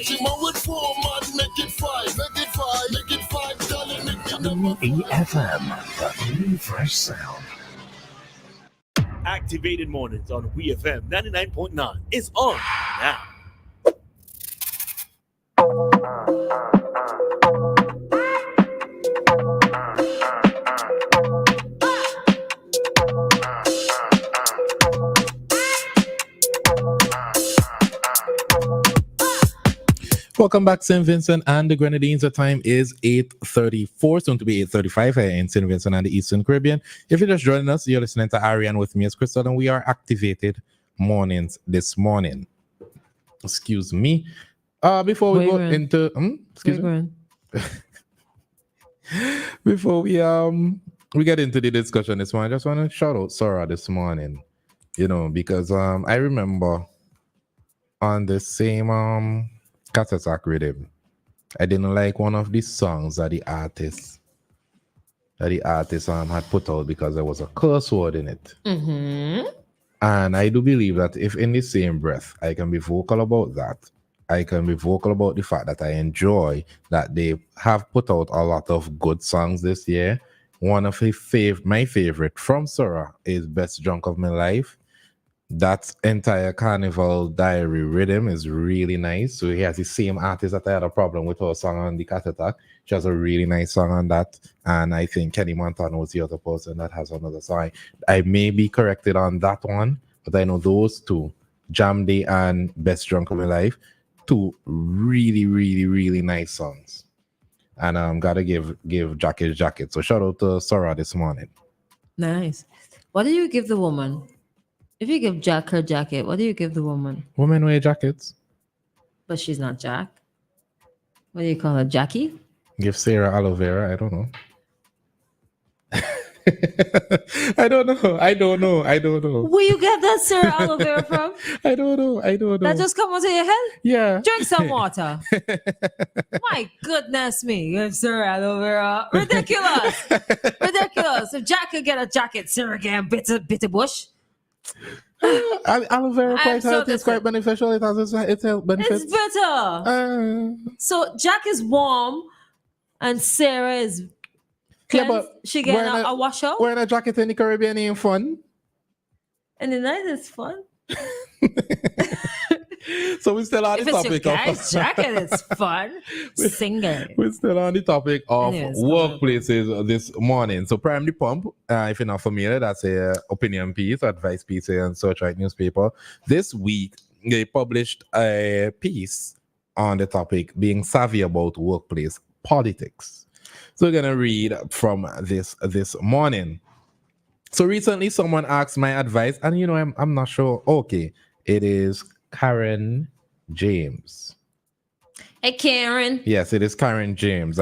WEFM, the new fresh sound. Activated Mornings on WEFM 99.9 is on now. Welcome back, St. Vincent and the Grenadines. The time is 8:34, soon to be 8:35 here in St. Vincent and the Eastern Caribbean. If you're just joining us, you're listening to Ariane with me as Christal, and we are Activated Mornings this morning. Excuse me. Before we go into before we get into the discussion this morning, I just want to shout out Sarah this morning. You know, because I remember on the same Cat Attack rhythm, I didn't like one of these songs that the artist had put out because there was a curse word in it. Mm-hmm. And I do believe that if in the same breath I can be vocal about that, I can be vocal about the fact that I enjoy that they have put out a lot of good songs this year. One of my favorite from Sarah is Best Drunk of My Life. That entire Carnival Diary rhythm is really nice. So he has the same artist that I had a problem with her song on the Cat Attack. She has a really nice song on that. And I think Kenny Montana was the other person that has another song. I may be corrected on that one, but I know those two, Jam Day and Best Drunk of My Life, two really, really, really nice songs. And gotta give Jacket. So shout out to Sarah this morning. Nice. What do you give the woman? If you give Jack her jacket, what do you give the woman? Women wear jackets. But she's not Jack. What do you call her? Jackie? Give Sarah aloe vera. I don't know. I don't know. Where you get that Sarah aloe vera from? I don't know. That just come out of your head? Yeah. Drink some water. My goodness me. You have Sarah aloe vera. Ridiculous. If Jack could get a jacket, Sarah get a bitter bush. Aloe vera quite healthy. It's quite beneficial. It has its health benefits. It's better. So Jack is warm and Sarah is cleansed. Yeah, but she getting a wash out. Wearing a jacket in the Caribbean ain't fun. And the night is fun. So we're still on the topic of guy's jacket, it's fun. Single. We're still on the topic of workplaces this morning. So Prime the Pump, if you're not familiar, that's a opinion piece, advice piece and Searchlight newspaper. This week they published a piece on the topic being savvy about workplace politics. So we're gonna read from this morning. So recently someone asked my advice, and I'm not sure. Okay, it is Karen James. Hey, Karen. Yes, it is Karen James.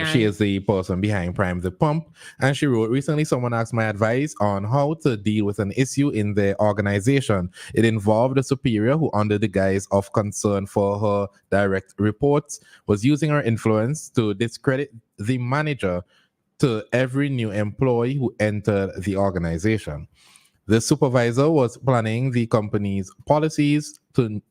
She is the person behind Prime the Pump. And she wrote, recently someone asked my advice on how to deal with an issue in their organization. It involved a superior who, under the guise of concern for her direct reports, was using her influence to discredit the manager to every new employee who entered the organization. The supervisor was panning the company's policies to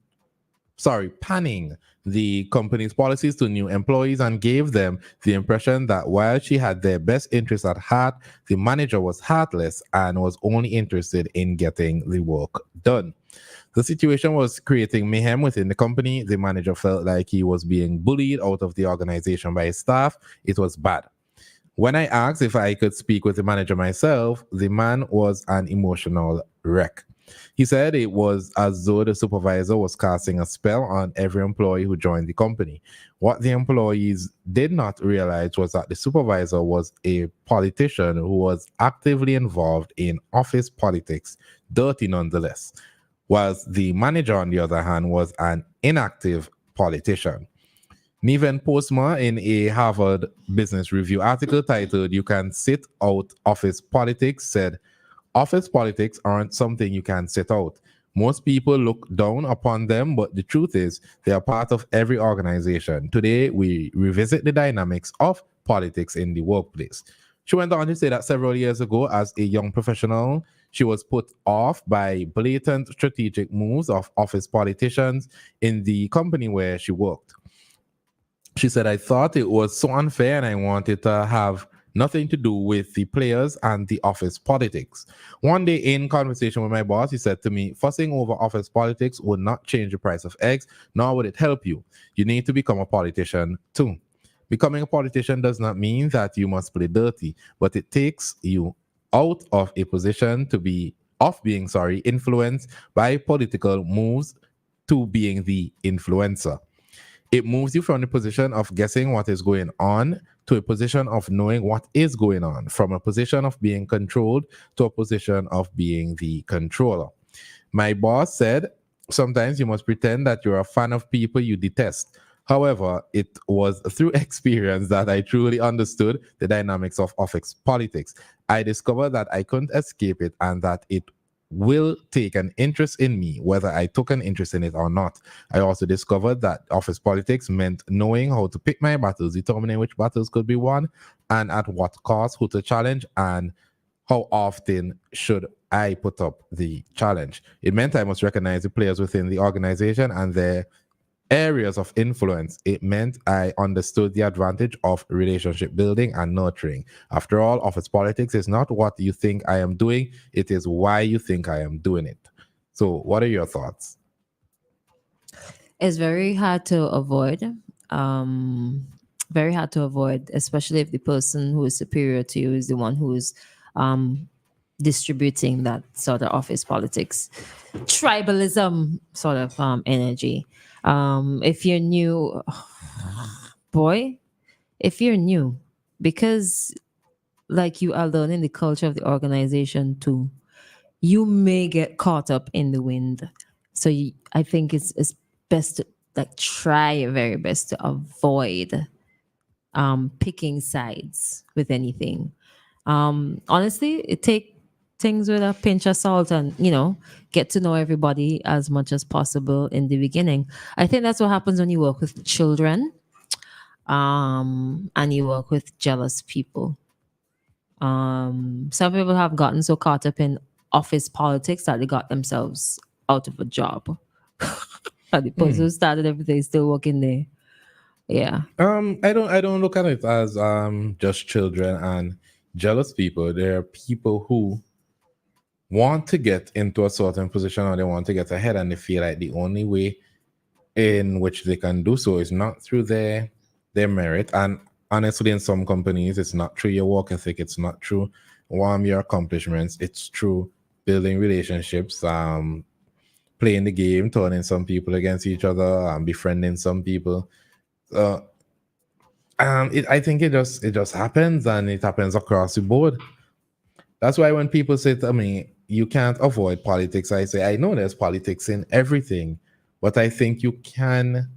new employees and gave them the impression that while she had their best interests at heart, the manager was heartless and was only interested in getting the work done. The situation was creating mayhem within the company. The manager felt like he was being bullied out of the organization by his staff. It was bad. When I asked if I could speak with the manager myself, the man was an emotional wreck. He said it was as though the supervisor was casting a spell on every employee who joined the company. What the employees did not realize was that the supervisor was a politician who was actively involved in office politics, dirty nonetheless, whilst the manager, on the other hand, was an inactive politician. Neven Postma, in a Harvard Business Review article titled "You Can Sit Out Office Politics," said, "Office politics aren't something you can sit out. Most people look down upon them, but the truth is they are part of every organization. Today, we revisit the dynamics of politics in the workplace." She went on to say that several years ago, as a young professional, she was put off by blatant strategic moves of office politicians in the company where she worked. She said, I thought it was so unfair and I wanted to have nothing to do with the players and the office politics. One day in conversation with my boss, he said to me, fussing over office politics would not change the price of eggs, nor would it help you. You need to become a politician too. Becoming a politician does not mean that you must play dirty, but it takes you out of a position to be influenced by political moves to being the influencer. It moves you from the position of guessing what is going on to a position of knowing what is going on, from a position of being controlled to a position of being the controller. My boss said, sometimes you must pretend that you're a fan of people you detest. However, it was through experience that I truly understood the dynamics of office politics. I discovered that I couldn't escape it and that it will take an interest in me, whether I took an interest in it or not. I also discovered that office politics meant knowing how to pick my battles, determining which battles could be won, and at what cost, who to challenge, and how often should I put up the challenge. It meant I must recognize the players within the organization and their areas of influence. It meant I understood the advantage of relationship building and nurturing. After all, office politics is not what you think I am doing, it is why you think I am doing it. So, what are your thoughts? It's very hard to avoid. Very hard to avoid, especially if the person who is superior to you is the one who is distributing that sort of office politics, tribalism sort of energy. If you're new, boy, if you're new, because like you are learning the culture of the organization too, you may get caught up in the wind. So I think it's best to like try your very best to avoid picking sides with anything. Honestly, it take things with a pinch of salt and get to know everybody as much as possible in the beginning. I think that's what happens when you work with children and you work with jealous people. Some people have gotten so caught up in office politics that they got themselves out of a job. But the person who started everything is still working there. Yeah. I don't look at it as just children and jealous people. There are people who want to get into a certain position or they want to get ahead and they feel like the only way in which they can do so is not through their merit. And honestly, in some companies, it's not through your work ethic, it's not through your accomplishments, it's through building relationships, playing the game, turning some people against each other, and befriending some people. I think it just happens, and it happens across the board. That's why when people say to me, you can't avoid politics, I say, I know there's politics in everything, but I think you can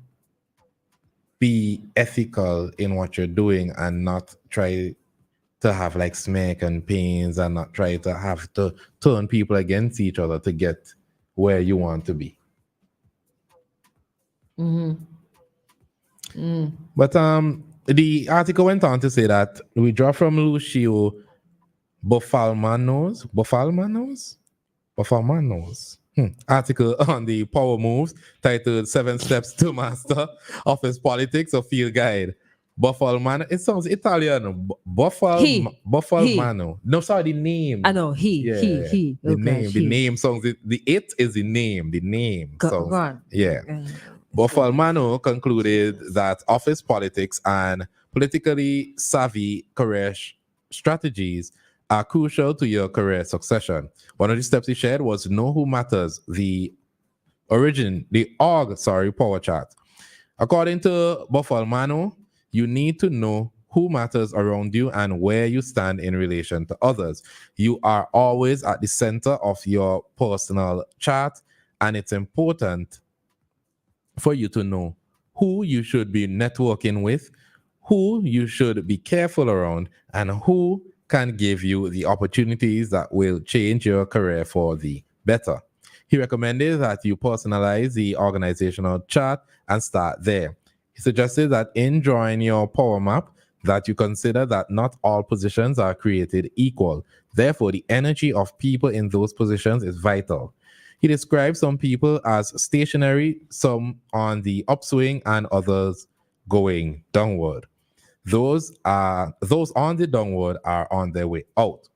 be ethical in what you're doing and not try to have like smear campaigns and not try to have to turn people against each other to get where you want to be. But the article went on to say that we draw from Lucio Bofalmanos article on the power moves titled 7 Steps to Master Office Politics, a Field Guide. Bofalmano, it sounds Italian. Bofalmano. No, sorry, the name. I know, he. The name. The name sounds, the it is the name. The name. Go on. Yeah. Bofalmano concluded that office politics and politically savvy career strategies are crucial to your career succession. One of the steps he shared was know who matters, the org power chart. According to Bofalmano, you need to know who matters around you and where you stand in relation to others. You are always at the center of your personal chart, and it's important for you to know who you should be networking with, who you should be careful around, and who can give you the opportunities that will change your career for the better. He recommended that you personalize the organizational chart and start there. He suggested that in drawing your power map, that you consider that not all positions are created equal. Therefore, the energy of people in those positions is vital. He described some people as stationary, some on the upswing, and others going downward. Those on the downward are on their way out.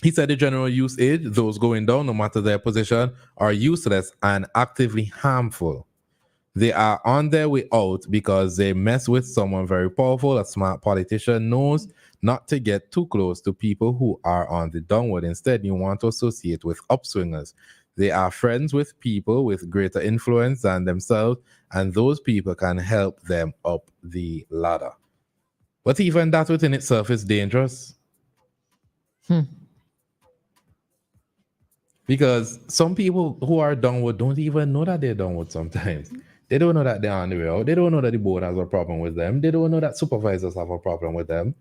He said the general usage, those going down, no matter their position, are useless and actively harmful. They are on their way out because they mess with someone very powerful. A smart politician knows not to get too close to people who are on the downward. Instead, you want to associate with upswingers. They are friends with people with greater influence than themselves, and those people can help them up the ladder. But even that within itself is dangerous. Because some people who are downward don't even know that they're downward sometimes. They don't know that they're on the way out. They don't know that the board has a problem with them. They don't know that supervisors have a problem with them.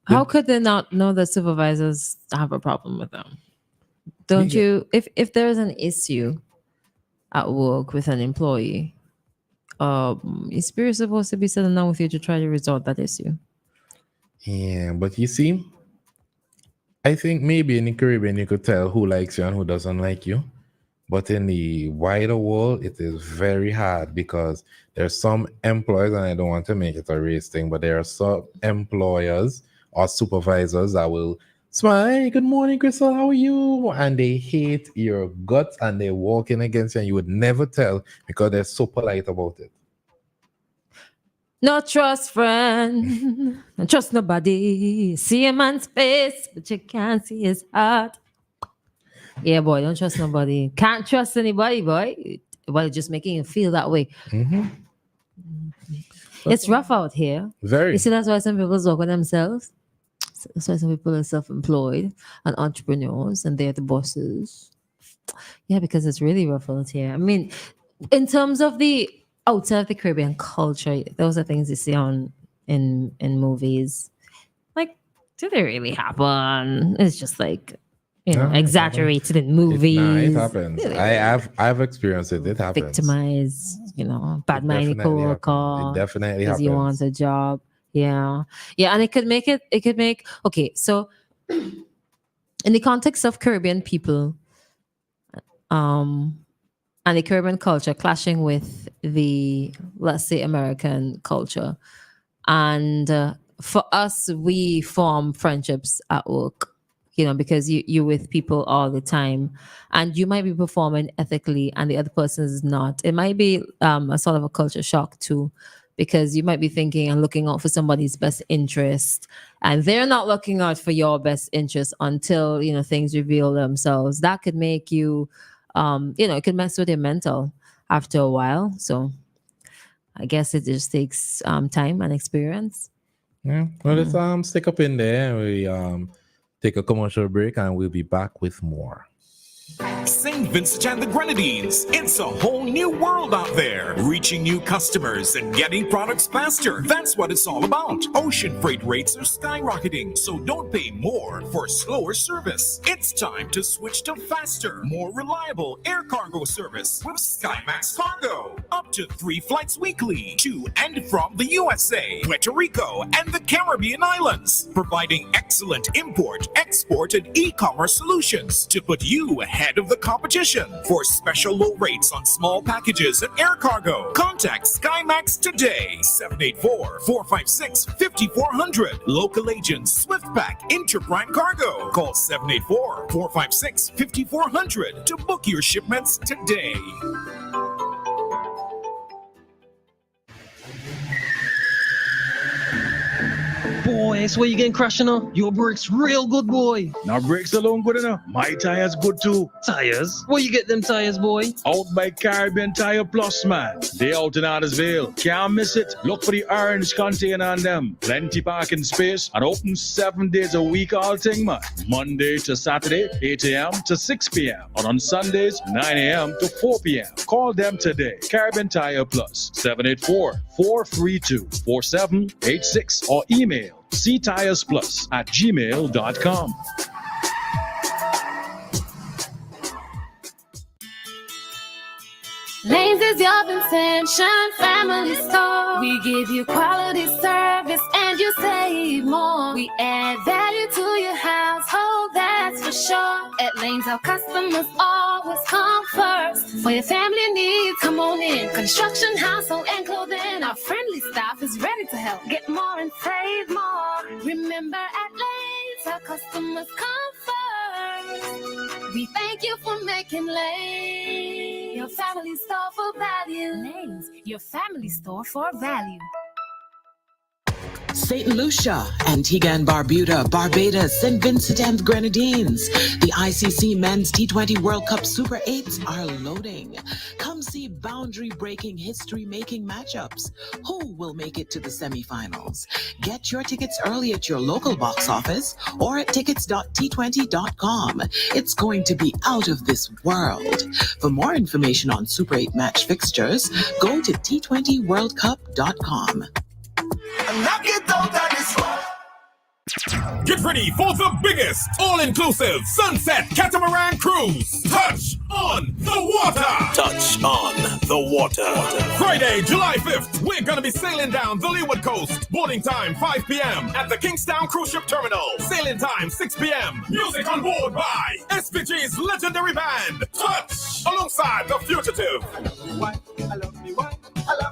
How could they not know that supervisors have a problem with them? Don't you? If there's an issue at work with an employee, is Spirit supposed to be sitting down with you to try to resolve that issue? Yeah, but you see, I think maybe in the Caribbean you could tell who likes you and who doesn't like you. But in the wider world, it is very hard because there's some employers, and I don't want to make it a race thing, but there are some employers or supervisors that will smile, "Hey, good morning, Christal, how are you?" And they hate your guts and they're walking against you, and you would never tell because they're so polite about it. No trust, friend. Don't trust nobody. See a man's face, but you can't see his heart. Yeah, boy, don't trust nobody. Can't trust anybody, boy. Well, just making you feel that way. Mm-hmm. It's rough out here. Very. You see, that's why some people work on themselves. That's why some people are self-employed and entrepreneurs, and they're the bosses. Yeah, because it's really rough out here. I mean, in terms of the outside of the Caribbean culture, those are things you see on in movies. Like, do they really happen? It's just like, exaggerated in movies. It happens. I've experienced it. It happens. Victimized, bad mind co-worker. It definitely because happens. you want a job. Yeah. And it could make okay, so in the context of Caribbean people, and the Caribbean culture clashing with the, let's say, American culture. And for us, we form friendships at work, because you're with people all the time, and you might be performing ethically and the other person is not. It might be a sort of a culture shock too, because you might be thinking and looking out for somebody's best interest, and they're not looking out for your best interest until, things reveal themselves. That could make you, it could mess with your mental after a while. So I guess it just takes time and experience. Yeah. Well, let's stick up in there. We take a commercial break and we'll be back with more. St. Vincent and the Grenadines. It's a whole new world out there. Reaching new customers and getting products faster. That's what it's all about. Ocean freight rates are skyrocketing, so don't pay more for slower service. It's time to switch to faster, more reliable air cargo service with SkyMax Cargo. Up to 3 flights weekly to and from the USA, Puerto Rico, and the Caribbean islands. Providing excellent import, export, and e-commerce solutions to put you ahead of the competition. For special low rates on small packages and air cargo, contact SkyMax today. 784-456-5400. Local agents SwiftPack Interprime Cargo. Call 784-456-5400 to book your shipments today. Boy, that's where you getting crashing on. Your brakes real good, boy. Now brakes alone good enough. My tires good too. Tires? Where you get them tires, boy? Out by Caribbean Tire Plus, man. They out in Addersville. Can't miss it. Look for the orange container on them. Plenty parking space and open 7 days a week all thing, man. Monday to Saturday, 8 a.m. to 6 p.m. And on Sundays, 9 a.m. to 4 p.m. Call them today. Caribbean Tire Plus, 784-432-4786 or email ctiresplus@gmail.com. Lazy Names is your Vincentian Family Store. We give you quality service and you save more. We add value to your household, that's for sure. At Lanes, our customers always come first. For your family needs, come on in. Construction, household, and clothing. Our friendly staff is ready to help. Get more and save more. Remember, at Lanes, our customers come first. We thank you for making Lanes your family store for value. Lanes, your family store for value. St. Lucia, Antigua and Barbuda, Barbados, St. Vincent and the Grenadines. The ICC Men's T20 World Cup Super 8s are loading. Come see boundary-breaking, history-making matchups. Who will make it to the semifinals? Get your tickets early at your local box office or at tickets.t20.com. It's going to be out of this world. For more information on Super 8 match fixtures, go to t20worldcup.com. Get ready for the biggest all-inclusive sunset catamaran cruise. Touch on the water. Touch on the water. Friday, July 5th, we're going to be sailing down the Leeward Coast. Boarding time 5 p.m. at the Kingstown Cruise Ship Terminal. Sailing time 6 p.m. Music on board by SVG's legendary band, Touch, alongside The Fugitive. I love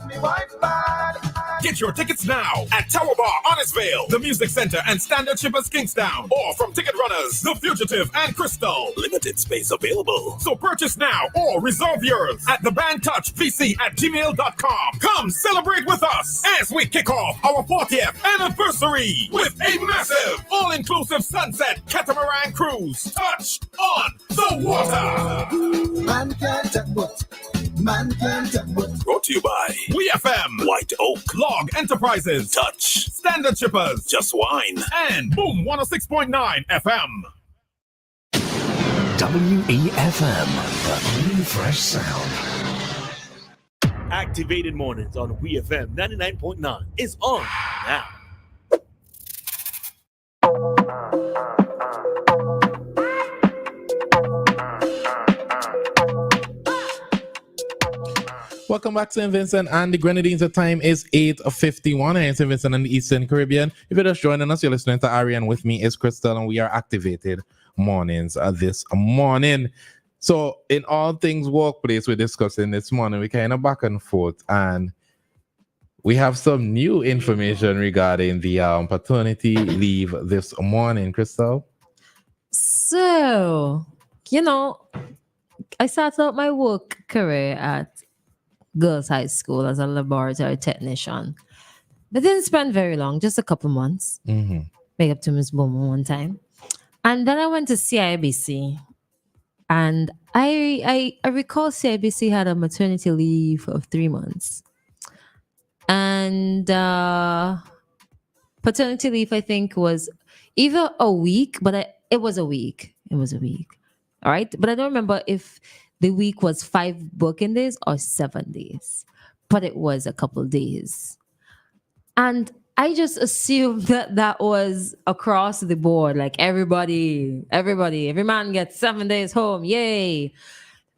me wife bad. Get your tickets now at Tower Bar, Honnestvale, the Music Center, and Standard Shippers Kingstown, or from Ticket Runners, The Fugitive, and Christal. Limited space available. So purchase now or reserve yours at thebandtouchvc@gmail.com. Come celebrate with us as we kick off our 40th anniversary with a massive all-inclusive sunset catamaran cruise. Touch on the water. Man can't take what? Man can't take what? Brought to you by WEFM, White Oak, Log Enterprises, Touch, Standard Shippers, Just Wine, and Boom 106.9 FM. WEFM, the new fresh sound. Activated Mornings on WEFM 99.9 is on now. Welcome back to St. Vincent and the Grenadines. The time is 8:51 in St. Vincent and the Eastern Caribbean. If you're just joining us, you're listening to Ari, and with me is Christal, and we are Activated Mornings this morning. So in all things workplace we're discussing this morning, we kind of back and forth, and we have some new information regarding the paternity leave this morning, Christal. So, I started out my work career at Girls High School as a laboratory technician. But didn't spend very long, just a couple months. Make up to Miss Bowman one time. And then I went to CIBC. And I recall CIBC had a maternity leave of 3 months. And paternity leave, I think, was either a week, but it was a week. It was a week. All right. But I don't remember if the week was 5 working days or 7 days, but it was a couple days. And I just assumed that was across the board. Like every man gets 7 days home. Yay.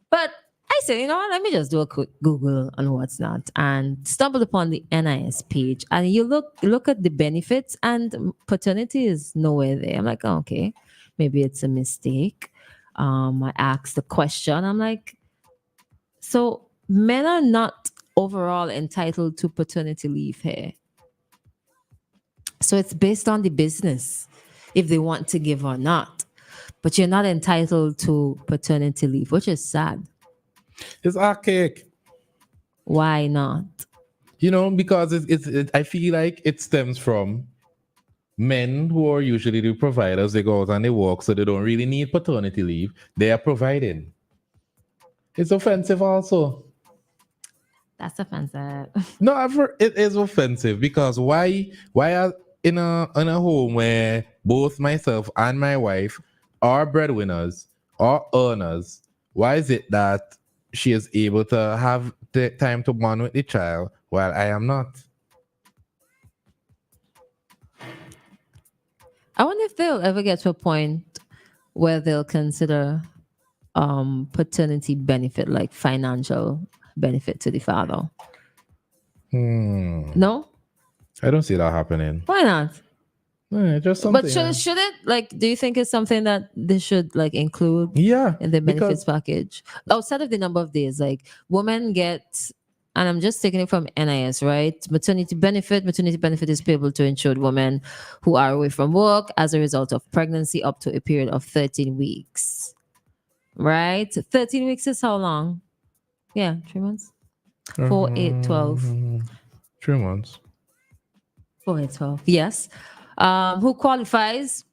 But I said, you know what? Let me just do a quick Google on what's not, and stumbled upon the NIS page. And you look at the benefits, and paternity is nowhere there. I'm like, oh, okay, maybe it's a mistake. I asked the question. I'm like, so men are not overall entitled to paternity leave here. So it's based on the business if they want to give or not. But you're not entitled to paternity leave, which is sad. It's archaic. Why not? Because I feel like it stems from men who are usually the providers. They go out and they work, so they don't really need paternity leave. They are providing. It's offensive also. That's offensive. No, it is offensive because why are in a home where both myself and my wife are breadwinners or earners, why is it that she is able to have the time to bond with the child while I am not? I wonder if they'll ever get to a point where they'll consider paternity benefit, like financial benefit to the father. Hmm. No? I don't see that happening. Why not? Just something. But should it, like, do you think it's something that they should like include Yeah, in the benefits because package outside of the number of days? Like, women get, and I'm just taking it from NIS, right? Maternity benefit is payable to insured women who are away from work as a result of pregnancy up to a period of 13 weeks, right? 13 weeks is how long? Yeah, 3 months. 4, 8, 12. 3 months. 4, 8, 12. Yes. Who qualifies?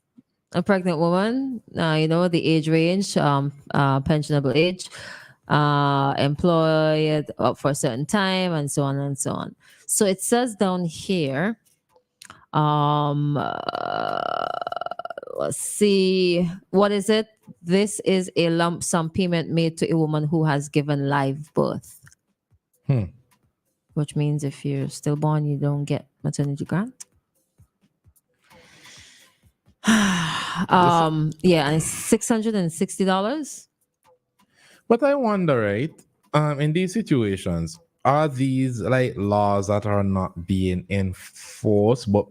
A pregnant woman, the age range, pensionable age, employed up for a certain time, and so on and so on. So it says down here, let's see, what is it? This is a lump sum payment made to a woman who has given live birth. Which means if you're stillborn, you don't get maternity grant. Yeah, and it's $660. But I wonder, right? In these situations, are these like laws that are not being enforced, but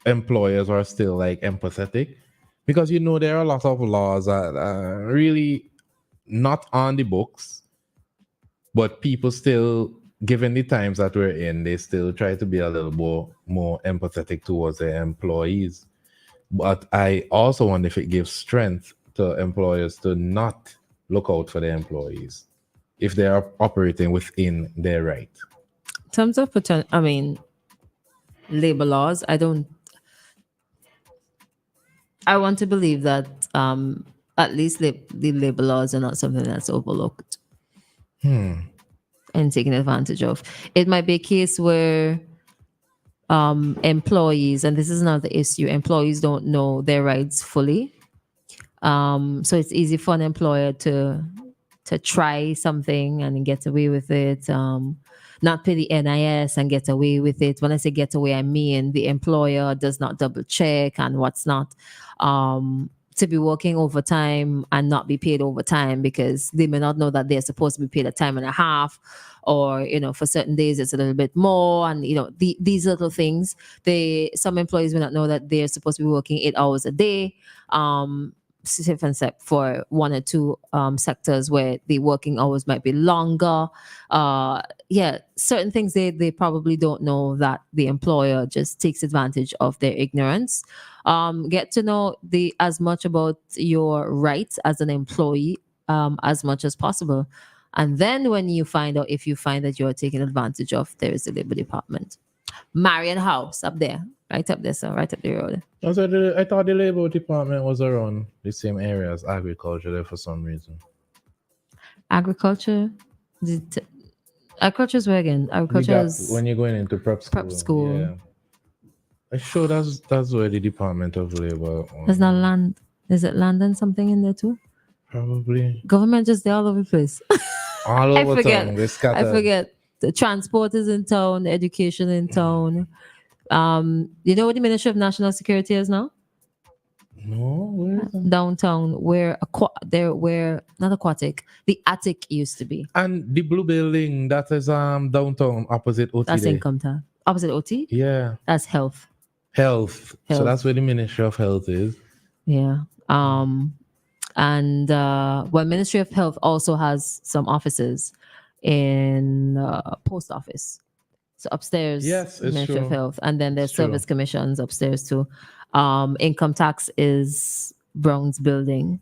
employers are still like empathetic? Because there are a lot of laws that are really not on the books, but people still, given the times that we're in, they still try to be a little more empathetic towards their employees. But I also wonder if it gives strength to employers to not look out for their employees if they are operating within their right. In terms of labor laws, I want to believe that at least the labor laws are not something that's overlooked and taken advantage of. It might be a case where employees, and this is not the issue, employees don't know their rights fully. So it's easy for an employer to try something and get away with it, not pay the NIS and get away with it. When I say get away, I mean the employer does not double check and what's not, to be working overtime and not be paid overtime because they may not know that they're supposed to be paid a time and a half, or for certain days it's a little bit more, and these little things. Some employees may not know that they're supposed to be working 8 hours a day, except for one or two sectors where the working hours might be longer. Certain things they probably don't know, that the employer just takes advantage of their ignorance. Get to know as much about your rights as an employee as much as possible. And then when you find that you're taken advantage of, there is the Labor Department. Marion House up there. Right up there, so right up the road. I thought the Labor Department was around the same area as agriculture there for some reason. Agriculture? Agriculture is where again? Agriculture is when you're going into prep school. Prep school. Yeah. I'm sure that's where the Department of Labor. There's not land. Is it land and something in there too? Probably. Government just there all over the place. All over town. They're scattered. I forget. The transport is in town, the education in town. You know what the Ministry of National Security is now? No, where is it? Downtown, where not aquatic, the attic used to be. And the blue building that is downtown opposite OT. That's income tax. Opposite OT? Yeah. That's health. So that's where the Ministry of Health is. Yeah. Ministry of Health also has some offices in post office. So upstairs, yes, it's Ministry true. of Health, and then there's It's true. service commissions upstairs too. Income tax is Brown's building.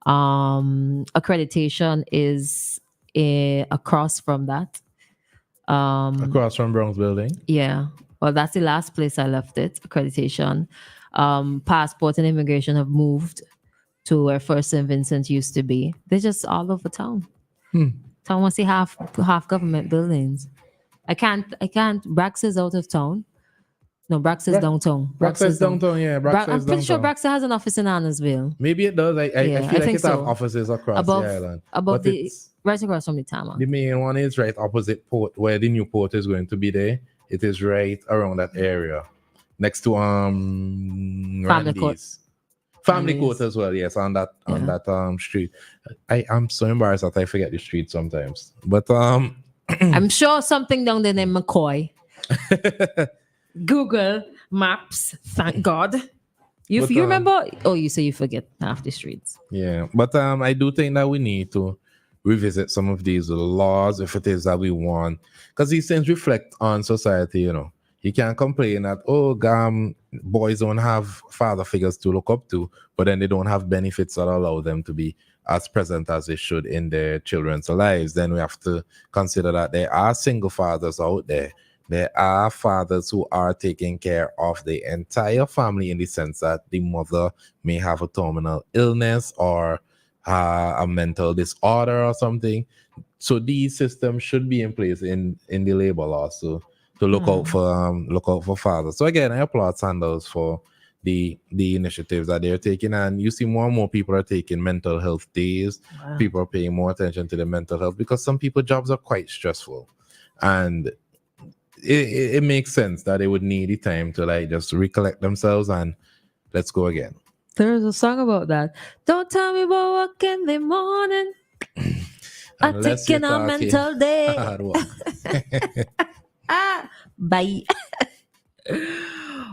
Accreditation is across from that. Across from Brown's building. Yeah. Well, that's the last place I left it. Accreditation. Passport and immigration have moved to where First St. Vincent used to be. They're just all over town. Town wants to see half government buildings. I can't. Brax is out of town. No, Brax is downtown. Brax is downtown, yeah. I'm pretty sure Brax has an office in Annesville. Maybe it does. I feel like it have offices across the island. Right across from the Tama. The main one is right opposite port, where the new port is going to be there. It is right around that area. Next to Randy's. Family Yes. court as well, yes, on that Yeah. street. I'm so embarrassed that I forget the street sometimes. But I'm sure something down there named McCoy. Google Maps. Thank God. You But, you remember? Oh, you say you forget half the streets. yeah, but I do think that we need to revisit some of these laws if it is that we want, because these things reflect on society. You can't complain that boys don't have father figures to look up to, but then they don't have benefits that allow them to be as present as they should in their children's lives. Then we have to consider that there are single fathers out there. There are fathers who are taking care of the entire family in the sense that the mother may have a terminal illness or a mental disorder or something. So these systems should be in place in the labor law to look out for fathers. So again, I applaud Sandals for the initiatives that they're taking, and you see more and more people are taking mental health days. Wow. People are paying more attention to their mental health because some people jobs are quite stressful, and it makes sense that they would need the time to like just recollect themselves and let's go again. There's a song about that. Don't tell me about work in the morning. I'm Unless taking you're a talking mental day. hard work. Bye.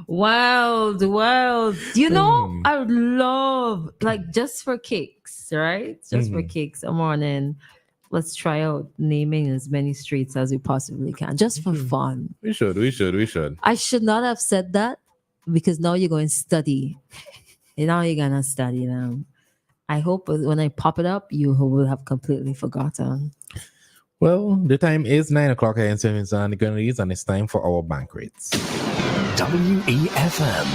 Wild. I would love, like, just for kicks, right? Just for kicks, a morning. Let's try out naming as many streets as we possibly can, just for fun. We should. I should not have said that because now you're going to study. And now you're going to study now. I hope when I pop it up, you will have completely forgotten. Well, the time is 9 o'clock here in St. Vincent and the Grenadines, and it's time for our bank rates. WEFM.